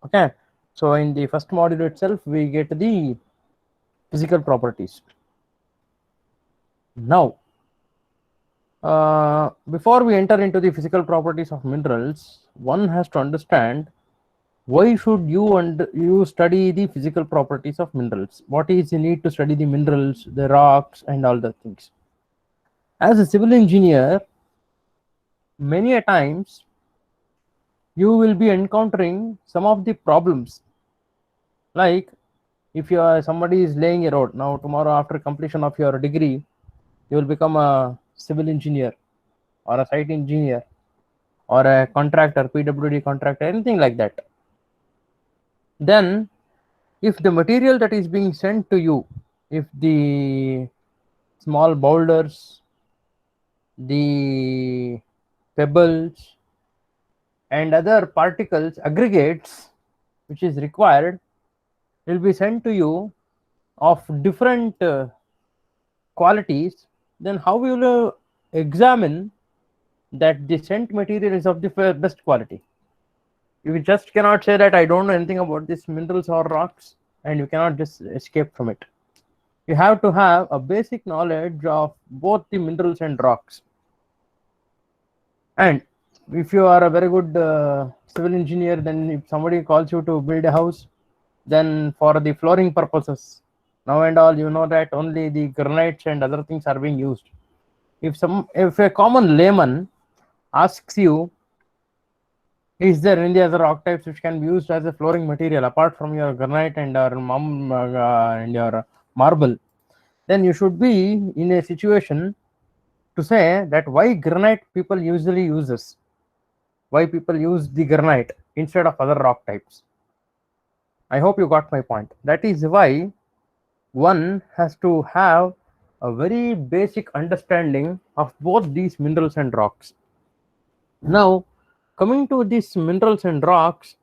Okay, so in the first module itself, we get the physical properties. Now, before we enter into the physical properties of minerals, one has to understand why should you study the physical properties of minerals. What is the need to study the minerals, the rocks, and all the things? As a civil engineer, many a times you will be encountering some of the problems, like if you are somebody is laying a road. Now tomorrow, after completion of your degree, you will become a civil engineer or a site engineer or a contractor, PWD contractor, anything like that. Then if the material that is being sent to you, if the small boulders, the pebbles, and other particles, aggregates, which is required, will be sent to you of different qualities, then how will you examine that the sent material is of the best quality? You just cannot say that I don't know anything about these minerals or rocks, and you cannot just escape from it. You have to have a basic knowledge of both the minerals and rocks. And if you are a very good civil engineer, then if somebody calls you to build a house, then for the flooring purposes, now and all, you know that only the granites and other things are being used. If a common layman asks you, is there any other rock types which can be used as a flooring material apart from your granite and your marble, then you should be in a situation to say that why granite people usually uses, why people use the granite instead of other rock types. I hope you got my point. That is why one has to have a very basic understanding of both these minerals and rocks. Now, coming to these minerals and rocks,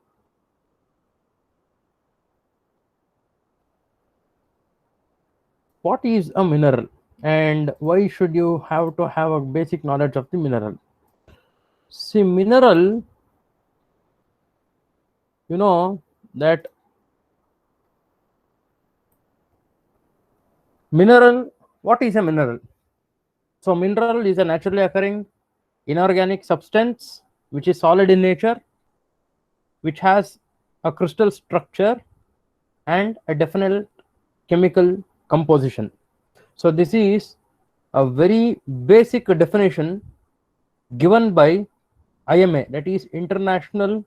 what is a mineral and why should you have to have a basic knowledge of the mineral? See, mineral, you know that mineral, what is a mineral? So, mineral is a naturally occurring inorganic substance which is solid in nature, which has a crystal structure and a definite chemical composition. So, this is a very basic definition given by IMA, that is International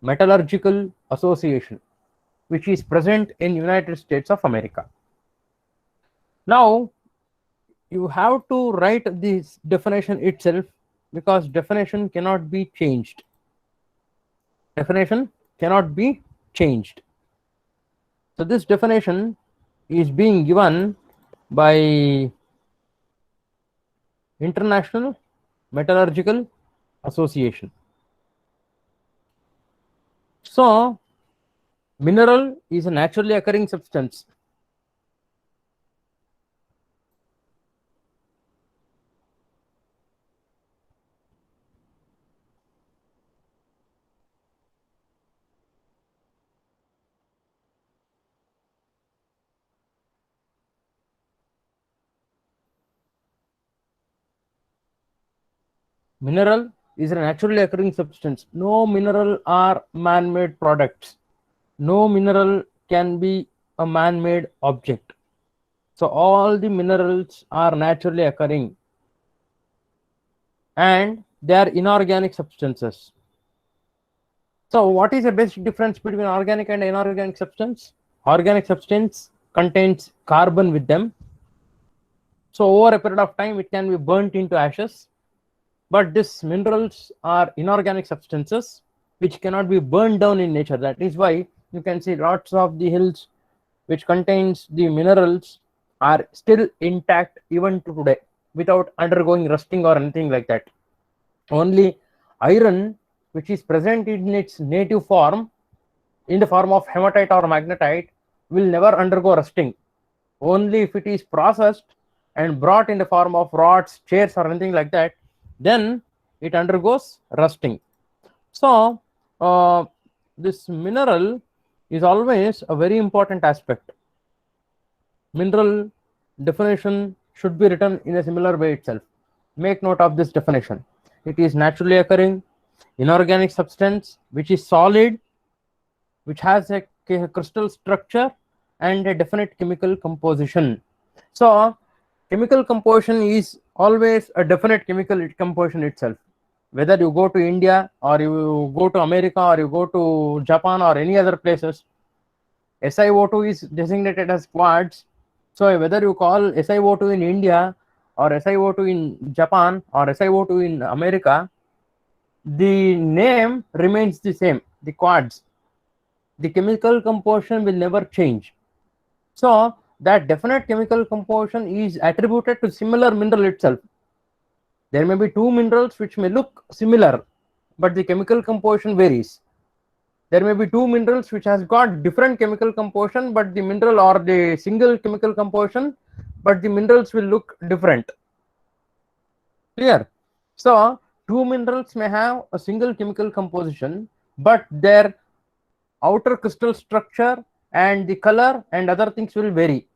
Metallurgical Association, which is present in United States of America. Now, you have to write this definition itself, because definition cannot be changed. Definition cannot be changed. So this definition is being given by International Metallurgical Association. So mineral is a naturally occurring substance. Mineral is a naturally occurring substance. No mineral are man-made products. No mineral can be a man-made object. So all the minerals are naturally occurring and they are inorganic substances. So what is the basic difference between organic and inorganic substance? Organic substance contains carbon with them. So over a period of time, it can be burnt into ashes. But these minerals are inorganic substances which cannot be burned down in nature. That is why you can see lots of the hills which contains the minerals are still intact even to today without undergoing rusting or anything like that. Only iron, which is present in its native form in the form of hematite or magnetite, will never undergo rusting. Only if it is processed and brought in the form of rods, chairs, or anything like that, then it undergoes rusting. So this mineral is always a very important aspect. Mineral definition should be written in a similar way itself. Make note of this definition. It is naturally occurring inorganic substance which is solid, which has a crystal structure and a definite chemical composition. So chemical composition is always a definite chemical composition itself. Whether you go to India or you go to America or you go to Japan or any other places, SiO2 is designated as quartz. So whether you call SiO2 in India or SiO2 in Japan or SiO2 in America, the name remains the same, the quartz. The chemical composition will never change. So that definite chemical composition is attributed to similar mineral itself. There may be two minerals which may look similar, but the chemical composition varies. There may be two minerals which has got different chemical composition, but the mineral or the single chemical composition, but the minerals will look different. Clear? So two minerals may have a single chemical composition, but their outer crystal structure and the color and other things will vary.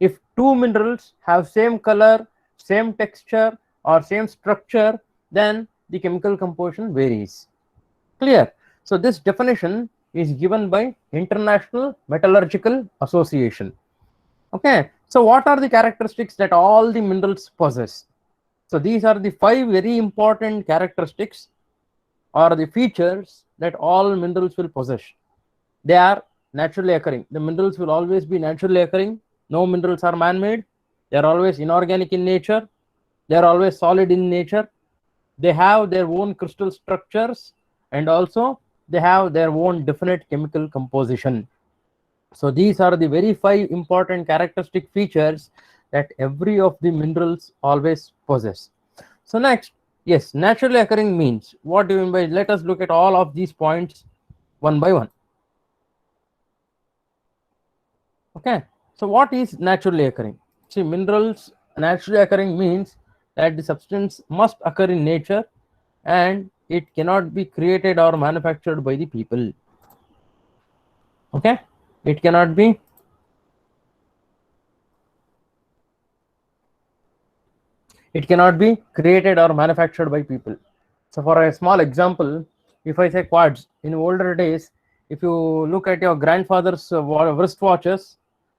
If two minerals have same color, same texture or same structure, then the chemical composition varies. Clear? So this definition is given by International Metallurgical Association. Okay, so what are the characteristics that all the minerals possess? So these are the 5 very important characteristics or the features that all minerals will possess. They are naturally occurring. The minerals will always be naturally occurring. No minerals are man-made. They are always inorganic in nature. They are always solid in nature. They have their own crystal structures, and also they have their own definite chemical composition. So these are the very 5 important characteristic features that every of the minerals always possess. So next, yes, naturally occurring means, what do you mean by? Let us look at all of these points one by one. Okay, so what is naturally occurring? See, minerals naturally occurring means that the substance must occur in nature and it cannot be created or manufactured by the people. Okay, it cannot be created or manufactured by people. So for a small example, if I say quartz, in older days, if you look at your grandfather's wristwatches,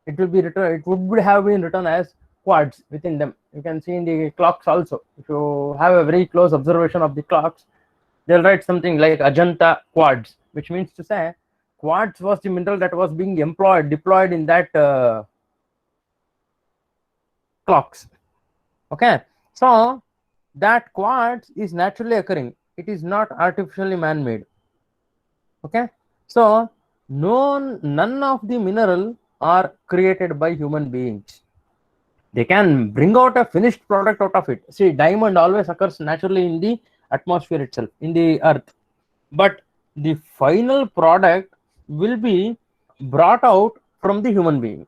it will be written, it would have been written as quartz within them. You can see in the clocks also. If you have a very close observation of the clocks, they'll write something like Ajanta quartz, which means to say quartz was the mineral that was being deployed in that clocks. Okay, so that quartz is naturally occurring. It is not artificially man-made. Okay, so none of the mineral are created by human beings. They can bring out a finished product out of it. See, diamond always occurs naturally in the atmosphere itself, in the earth, but the final product will be brought out from the human being.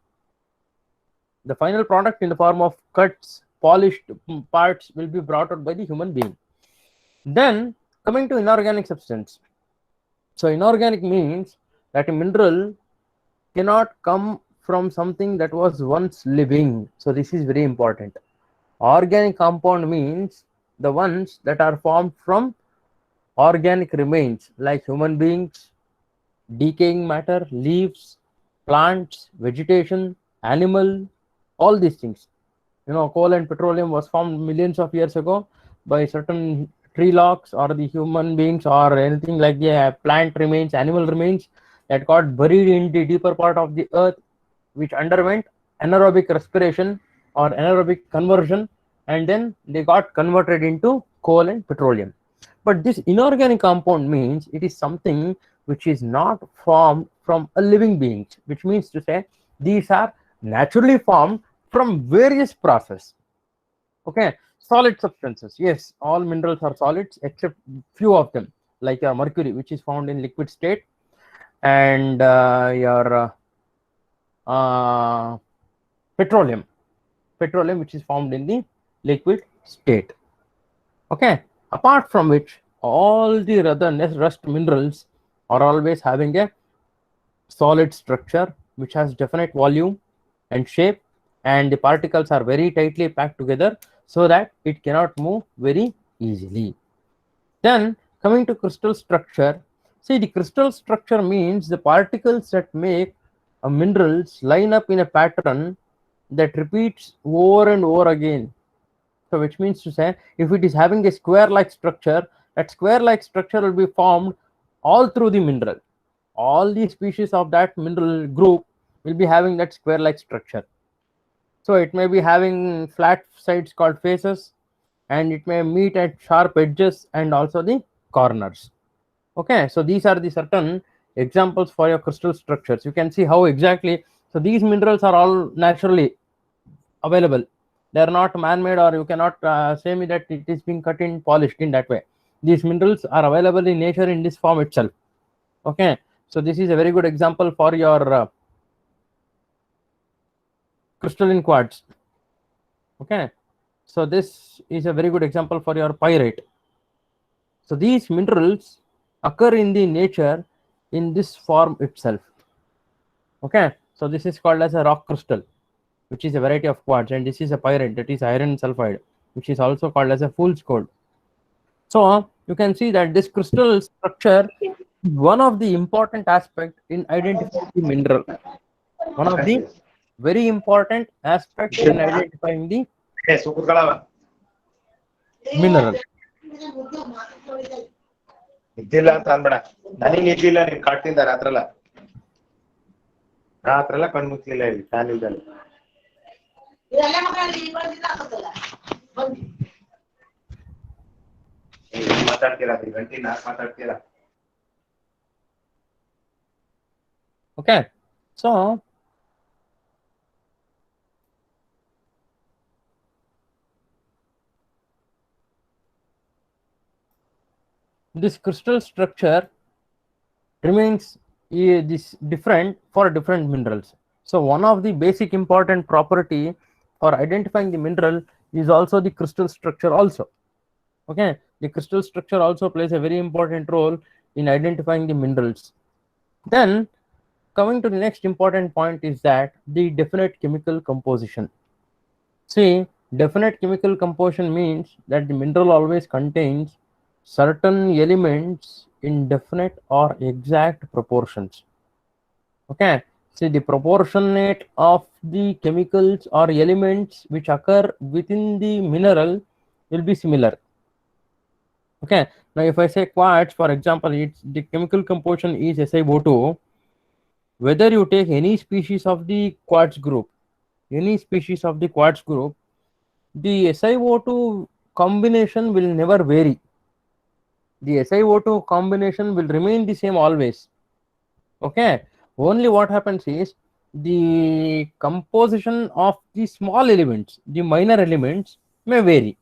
The final product in the form of cuts, polished parts will be brought out by the human being. Then coming to inorganic substance. So inorganic means that a mineral cannot come from something that was once living. So this is very important. Organic compound means the ones that are formed from organic remains like human beings, decaying matter, leaves, plants, vegetation, animal, all these things. You know, coal and petroleum was formed millions of years ago by certain tree logs or the human beings or anything like the plant remains, animal remains that got buried in the deeper part of the earth, which underwent anaerobic respiration or anaerobic conversion, and then they got converted into coal and petroleum. But this inorganic compound means it is something which is not formed from a living being, which means to say these are naturally formed from various process. Okay, solid substances, yes, all minerals are solids except few of them, like your mercury, which is found in liquid state, and your petroleum, which is formed in the liquid state. Okay, apart from which all the other rust minerals are always having a solid structure which has definite volume and shape, and the particles are very tightly packed together so that it cannot move very easily. Then coming to crystal structure, see, the crystal structure means the particles that make a minerals line up in a pattern that repeats over and over again. So which means to say, if it is having a square like structure, that square like structure will be formed all through the mineral. All the species of that mineral group will be having that square like structure. So it may be having flat sides called faces, and it may meet at sharp edges and also the corners. Okay, so these are the certain examples for your crystal structures. You can see how exactly, so these minerals are all naturally available. They are not man-made, or you cannot say me that it is being cut in polished in that way. These minerals are available in nature in this form itself. Okay, so this is a very good example for your crystalline quartz. Okay, so this is a very good example for your pyrite. So these minerals occur in the nature in this form itself. Okay, so this is called as a rock crystal, which is a variety of quartz, and this is a pyrite, that is iron sulfide, which is also called as a fool's gold. So you can see that this crystal structure is one of the important aspect in identifying the mineral. One of the very important aspect in identifying the mineral. ನಿದ್ದಿಲ್ಲ ಅಂತ ಅನ್ಬೇಡ, ನನಗೆ ನಿದ್ದಿಲ್ಲ, ನೀನ್ ಕಾಡ್ತಿಂದ ರಾತ್ರೆಲ್ಲ ಕಣ್ಮುಚ್ಚಿಲ್ಲ ಇಲ್ಲಿ fan ಇಲ್ದಲ್ಲ. ಮಾತಾಡ್ತೀರಾ ಗಂಟಿ ನಾಕ್ ಮಾತಾಡ್ತೀರಾ. Okay, so this crystal structure remains this different for different minerals. So one of the basic important property for identifying the mineral is also the crystal structure also. Okay, the crystal structure also plays a very important role in identifying the minerals. Then coming to the next important point is that the definite chemical composition. See, definite chemical composition means that the mineral always contains certain elements in definite or exact proportions. Okay, see, the proportionate of the chemicals or elements which occur within the mineral will be similar. Okay, now if I say quartz, for example, it's the chemical composition is SiO2. Whether you take any species of the quartz group, the SiO2 combination will never vary. The SiO2 combination will remain the same always. Okay, only what happens is the composition of the small elements, the minor elements, may vary.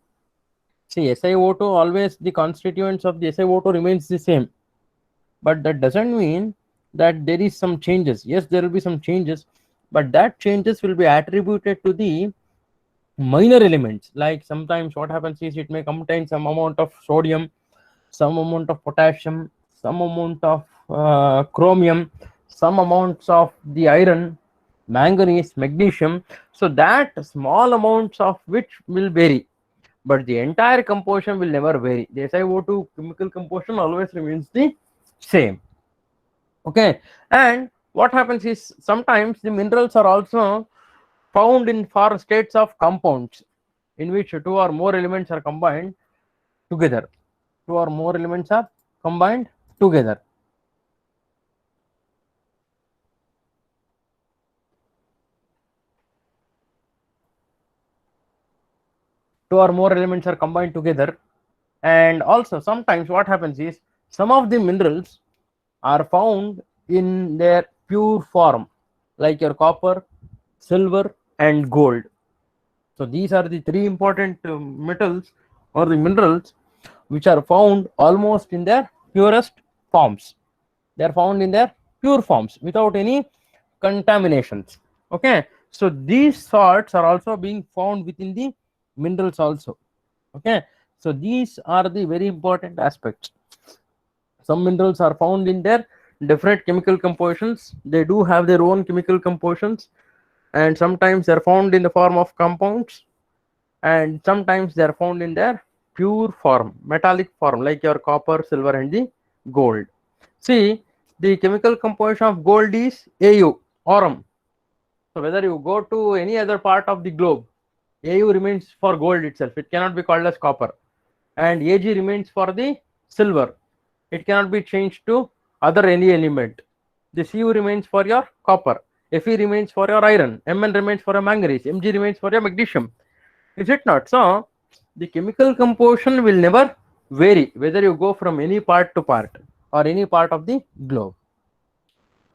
See, SiO2 always, the constituents of the SiO2 remains the same, but that doesn't mean that there is some changes. Yes, there will be some changes, but that changes will be attributed to the minor elements. Like sometimes what happens is it may contain some amount of sodium, some amount of potassium, some amount of chromium, some amounts of the iron, manganese, magnesium. So that small amounts of which will vary, but the entire composition will never vary. The SiO2 chemical composition always remains the same. Okay, and what happens is sometimes the minerals are also found in four states of compounds in which two or more elements are combined together. Two or more elements are combined together. Two or more elements are combined together, and also sometimes what happens is some of the minerals are found in their pure form, like your copper, silver, and gold. So these are the three important metals or the minerals which are found almost in their purest forms. They are found in their pure forms without any contaminations. Okay, so these salts are also being found within the minerals also. Okay, so these are the very important aspects. Some minerals are found in their different chemical compositions. They do have their own chemical compositions, and sometimes they're found in the form of compounds, and sometimes they're found in their pure form, metallic form, like your copper, silver, and the gold. See, the chemical composition of gold is Au, aurum. So whether you go to any other part of the globe, Au remains for gold itself. It cannot be called as copper. And Ag remains for the silver. It cannot be changed to other any element. The Cu remains for your copper. Fe remains for your iron. Mn remains for your manganese. Mg remains for your magnesium. Is it not? So the chemical composition will never vary whether you go from any part to part or any part of the globe.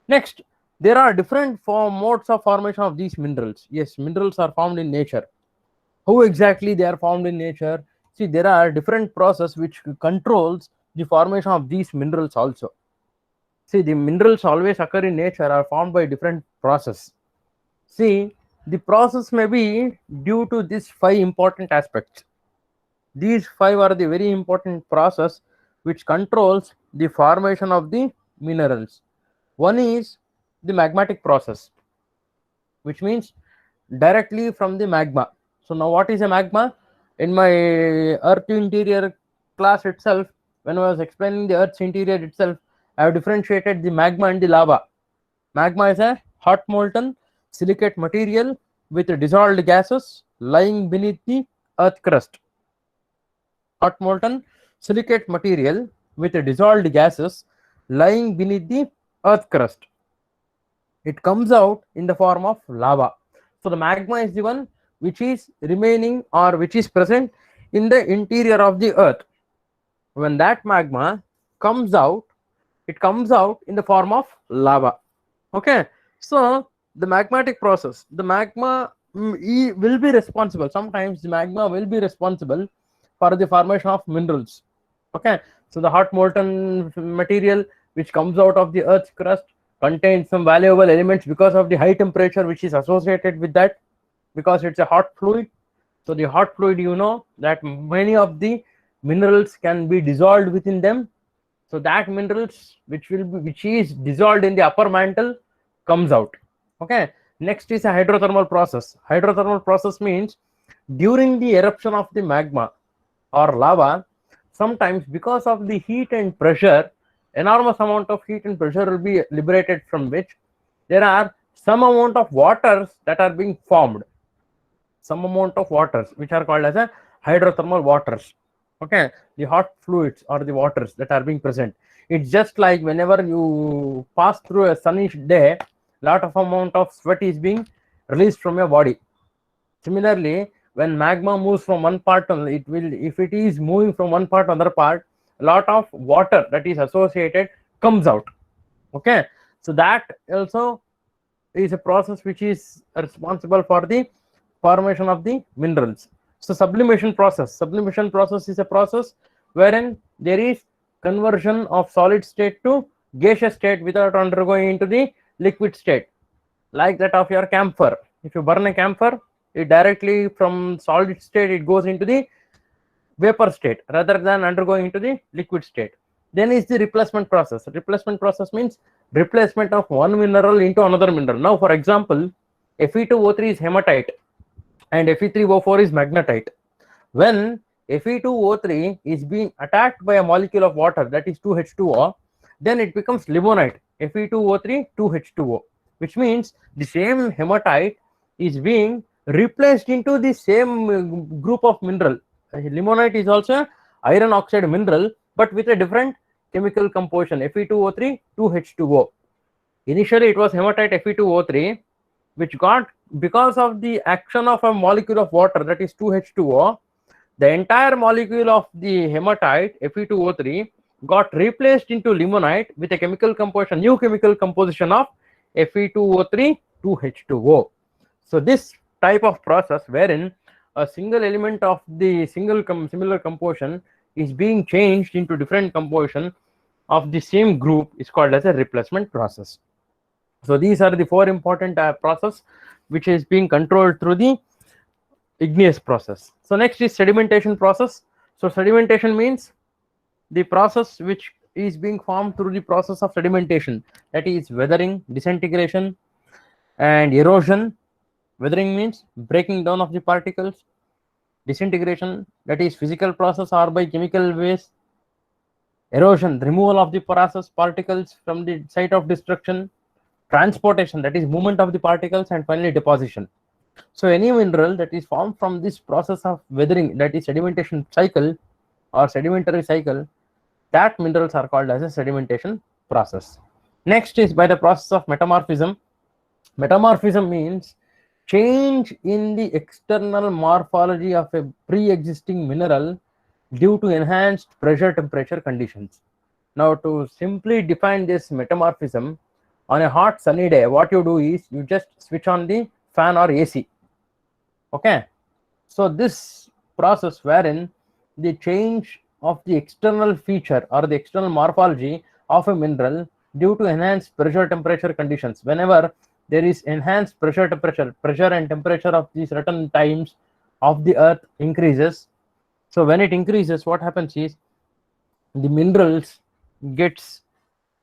Next, there are different modes of formation of these minerals. Yes, minerals are found in nature. How exactly they are found in nature? See, there are different process which controls the formation of these minerals also. See, the minerals always occur in nature are formed by different process. See, the process may be due to these 5 important aspects. These 5 are the very important process which controls the formation of the minerals. One is the magmatic process, which means directly from the magma. So now what is a magma? In my earth interior class itself, when I was explaining the earth's interior itself, I have differentiated the magma and the lava. Magma is a hot molten silicate material with dissolved gases lying beneath the earth crust. Hot molten silicate material with dissolved gases lying beneath the earth crust. It comes out in the form of lava. So the magma is the one which is remaining or which is present in the interior of the earth. When that magma comes out, it comes out in the form of lava. Okay, so the magmatic process, the magma will be responsible. Sometimes the magma will be responsible for the formation of minerals. Okay, so the hot molten material which comes out of the earth's crust contains some valuable elements because of the high temperature which is associated with that, because it's a hot fluid. So the hot fluid, you know that many of the minerals can be dissolved within them. So that minerals which is dissolved in the upper mantle comes out. Okay, next is a hydrothermal process. Hydrothermal process means during the eruption of the magma or lava, sometimes because of the heat and pressure, enormous amount of heat and pressure will be liberated, from which there are some amount of waters that are being formed. Some amount of waters which are called as a hydrothermal waters. Okay, the hot fluids or the waters that are being present. It's just like whenever you pass through a sunny day, lot of amount of sweat is being released from your body. Similarly, when magma moves from one part to it will, if it is moving from one part to another part, a lot of water that is associated comes out. Okay, so that also is a process which is responsible for the formation of the minerals. So sublimation process is a process wherein there is conversion of solid state to gaseous state without undergoing into the liquid state, like that of your camphor. If you burn a camphor, it directly from solid state it goes into the vapor state rather than undergoing into the liquid state. Then is the replacement process. Replacement process means replacement of one mineral into another mineral. Now for example, Fe2O3 is hematite and Fe3O4 is magnetite. When Fe2O3 is being attacked by a molecule of water, that is 2H2O, then it becomes limonite, Fe2O3 2H2O, which means the same hematite is being replaced into the same group of mineral. Limonite is also iron oxide mineral, but with a different chemical composition, Fe2O3 2H2O. Initially it was hematite Fe2O3, which got, because of the action of a molecule of water, that is 2H2O, the entire molecule of the hematite Fe2O3 got replaced into limonite with a chemical composition, new chemical composition of Fe2O3 2H2O. So this type of process wherein a single element of the similar composition is being changed into different composition of the same group is called as a replacement process. So these are the 4 important process which is being controlled through the igneous process. So next is sedimentation process. So sedimentation means the process which is being formed through the process of sedimentation, that is weathering, disintegration, and erosion. Weathering means breaking down of the particles. Disintegration, that is physical process or by chemical ways. Erosion, removal of the porous particles from the site of destruction. Transportation, that is movement of the particles, and finally deposition. So any mineral that is formed from this process of weathering, that is sedimentation cycle or sedimentary cycle, that minerals are called as a sedimentation process. Next is by the process of metamorphism. Metamorphism means change in the external morphology of a pre-existing mineral due to enhanced pressure temperature conditions. Now, to simply define this metamorphism, on a hot sunny day, what you do is you just switch on the fan or AC. Okay, so this process wherein the change of the external feature or the external morphology of a mineral due to enhanced pressure temperature conditions. Whenever there is enhanced pressure and temperature of the certain times of the earth increases. So when it increases, what happens is the minerals gets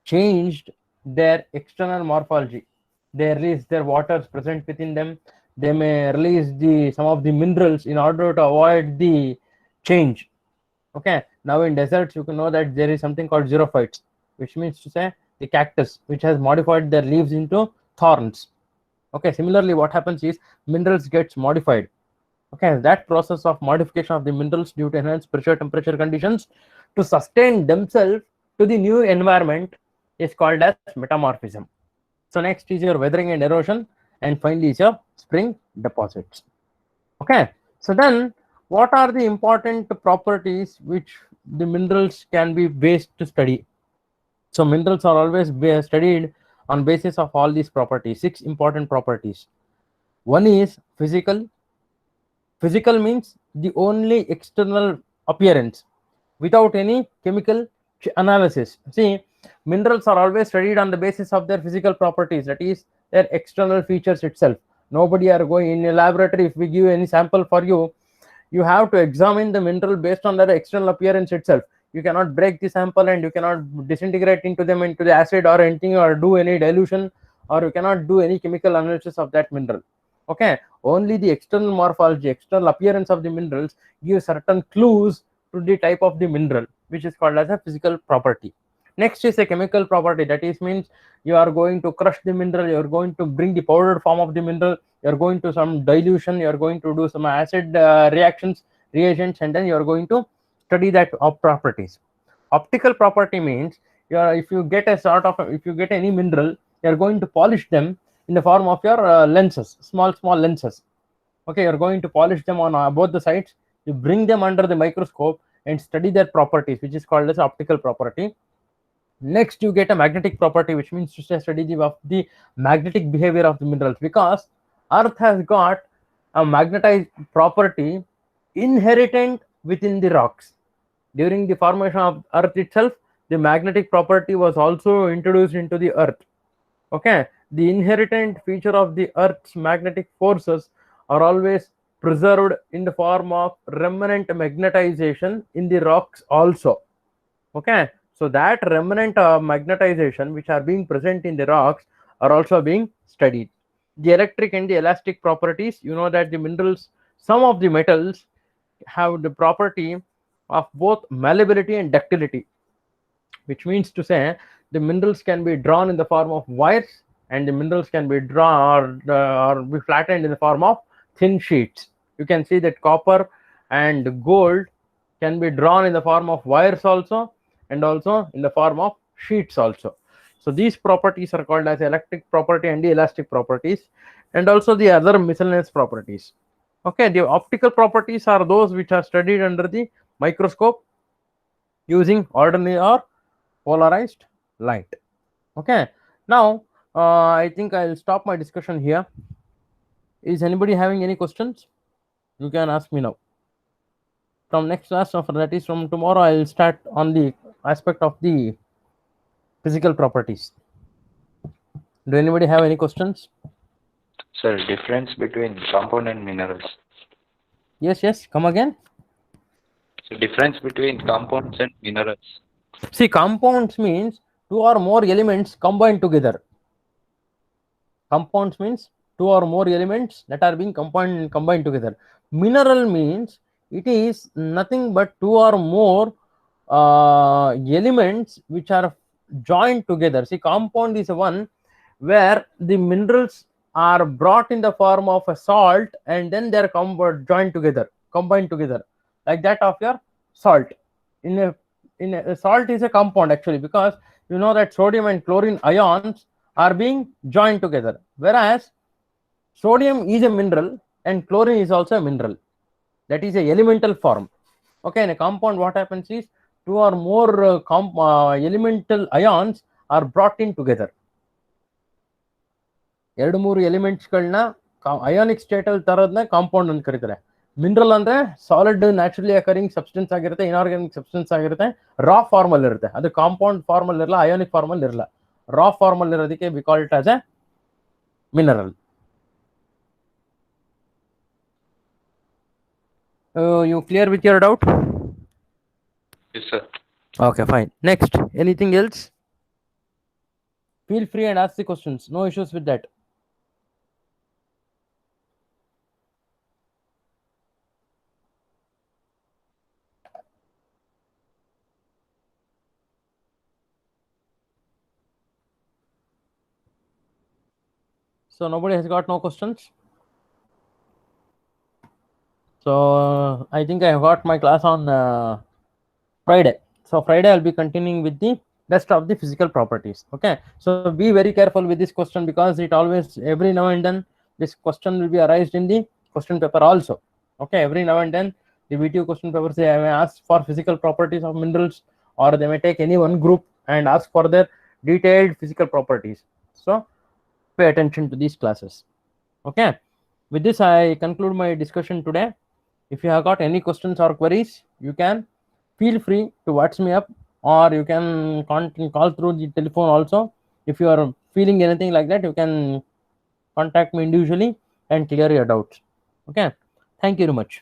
changed their external morphology. They release their waters present within them. They may release the some of the minerals in order to avoid the change. Okay, now in deserts you can know that there is something called xerophytes, which means to say the cactus, which has modified their leaves into thorns. Okay, similarly what happens is minerals gets modified. Okay, that process of modification of the minerals due to enhanced pressure temperature conditions to sustain themselves to the new environment is called as metamorphism. So next is your weathering and erosion, and finally is your spring deposits. Okay, so then what are the important properties which the minerals can be based to study? So minerals are always studied on basis of all these properties, 6 important properties. One is physical. Physical means the only external appearance without any chemical analysis. See, minerals are always studied on the basis of their physical properties, that is their external features itself. Nobody are going in a laboratory. If we give any sample for you, you have to examine the mineral based on their external appearance itself. You cannot break the sample and you cannot disintegrate into them into the acid or anything, or do any dilution, or you cannot do any chemical analysis of that mineral. Okay, only the external morphology, external appearance of the minerals give certain clues to the type of the mineral, which is called as a physical property. Next is a chemical property, that is means you are going to crush the mineral, you are going to bring the powdered form of the mineral, you are going to some dilution, you are going to do some acid reactions, reagents, and then you are going to study that of properties. Optical property means if you get any mineral, you are going to polish them in the form of your lenses, small lenses. Okay, you're going to polish them on both the sides. You bring them under the microscope and study their properties, which is called as optical property. Next, you get a magnetic property, which means to study of the magnetic behavior of the minerals, because earth has got a magnetized property inherent within the rocks. During the formation of earth itself, the magnetic property was also introduced into the earth. Okay, the inherent feature of the earth's magnetic forces are always preserved in the form of remnant magnetization in the rocks also. Okay, so that remnant magnetization which are being present in the rocks are also being studied. The electric and the elastic properties, you know that the minerals, some of the metals have the property of both malleability and ductility, which means to say the minerals can be drawn in the form of wires, and the minerals can be drawn or be flattened in the form of thin sheets. You can see that copper and gold can be drawn in the form of wires also, and also in the form of sheets also. So these properties are called as electric property and the elastic properties, and also the other miscellaneous properties. Okay, the optical properties are those which are studied under the microscope using ordinary or polarized light. Okay, now I think I'll stop my discussion here. Is anybody having any questions? You can ask me now. From next class, or that is from tomorrow, I'll start on the aspect of the physical properties. Do anybody have any questions? Sir, difference between compound and minerals. Yes, come again. So difference between compounds and minerals. See, compounds means two or more elements combined together. Compounds means two or more elements that are being combined together. Mineral means it is nothing but two or more elements which are joined together. See, compound is one where the minerals are brought in the form of a salt and then they are joined together, combined together, like that of your salt. In a salt is a compound actually, because you know that sodium and chlorine ions are being joined together, whereas sodium is a mineral and chlorine is also a mineral, that is a elemental form. Okay, in a compound what happens is two or more elemental ions are brought in together. ಎರಡು ಮೂರು ಎಲಿಮೆಂಟ್ಸ್ಗಳನ್ನ ionic state ಅಲ್ಲಿ ತರೋದನ್ನ compound ಅಂತ ಕರೀತಾರೆ. Mineral ಅಂದ್ರೆ solid naturally occurring substance ಆಗಿರುತ್ತೆ, inorganic substance ಆಗಿರುತ್ತೆ, ರಾ form ಅಲ್ಲಿ ಇರುತ್ತೆ. ಅದು ಕಾಂಪೌಂಡ್ ಫಾರ್ಮ್ ಅಲ್ಲಿ ಇರಲ್ಲ, ಅಯಾನಿಕ್ ಫಾರ್ಮ್ ಅಲ್ಲಿ ಇರಲ್ಲ. ರಾ ಫಾರ್ಮ್ ಅಲ್ಲಿ ಇರೋದಕ್ಕೆ we call it as A mineral. You clear with your doubt? Yes, sir. Okay, fine. Next, anything else? Feel free and ask the questions. No issues with that. So nobody has got no questions. So I think I have got my class on Friday. So Friday I'll be continuing with the rest of the physical properties. Okay. So be very careful with this question, because it always, every now and then, this question will be arised in the question paper also. Okay. Every now and then the VTU question papers, they may ask for physical properties of minerals, or they may take any one group and ask for their detailed physical properties. So pay attention to these classes. Okay. With this, I conclude my discussion today. If you have got any questions or queries, you can feel free to WhatsApp me up, or you can call through the telephone also. If you are feeling anything like that, you can contact me individually and clear your doubts. Okay. Thank you very much.